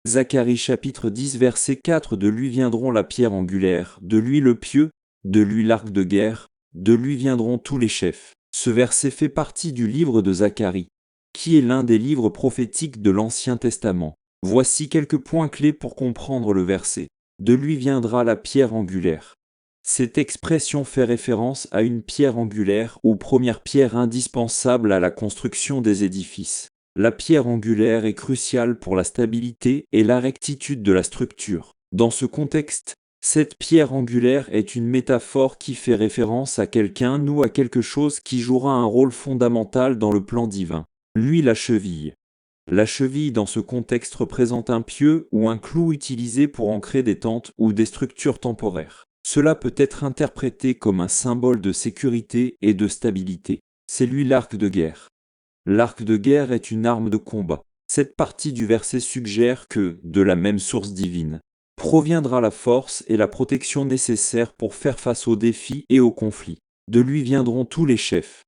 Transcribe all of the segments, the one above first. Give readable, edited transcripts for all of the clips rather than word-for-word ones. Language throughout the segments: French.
Zacharie chapitre 10 verset 4. De lui viendront la pierre angulaire, de lui le pieu, de lui l'arc de guerre, de lui viendront tous les chefs. Ce verset fait partie du livre de Zacharie, qui est l'un des livres prophétiques de l'Ancien Testament. Voici quelques points clés pour comprendre le verset. De lui viendra la pierre angulaire. Cette expression fait référence à une pierre angulaire ou première pierre indispensable à la construction des édifices. La pierre angulaire est cruciale pour la stabilité et la rectitude de la structure. Dans ce contexte, cette pierre angulaire est une métaphore qui fait référence à quelqu'un ou à quelque chose qui jouera un rôle fondamental dans le plan divin. Lui, la cheville. La cheville dans ce contexte représente un pieu ou un clou utilisé pour ancrer des tentes ou des structures temporaires. Cela peut être interprété comme un symbole de sécurité et de stabilité. C'est lui l'arc de guerre. L'arc de guerre est une arme de combat. Cette partie du verset suggère que, de la même source divine, proviendra la force et la protection nécessaires pour faire face aux défis et aux conflits. De lui viendront tous les chefs.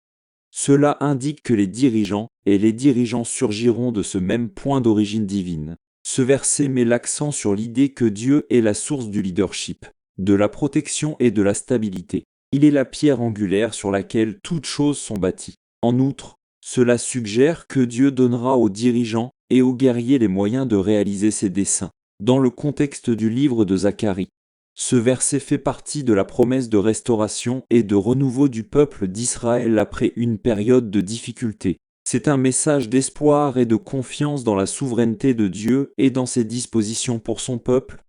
Cela indique que les dirigeants surgiront de ce même point d'origine divine. Ce verset met l'accent sur l'idée que Dieu est la source du leadership, de la protection et de la stabilité. Il est la pierre angulaire sur laquelle toutes choses sont bâties. En outre, cela suggère que Dieu donnera aux dirigeants et aux guerriers les moyens de réaliser ses desseins. Dans le contexte du livre de Zacharie, ce verset fait partie de la promesse de restauration et de renouveau du peuple d'Israël après une période de difficulté. C'est un message d'espoir et de confiance dans la souveraineté de Dieu et dans ses dispositions pour son peuple,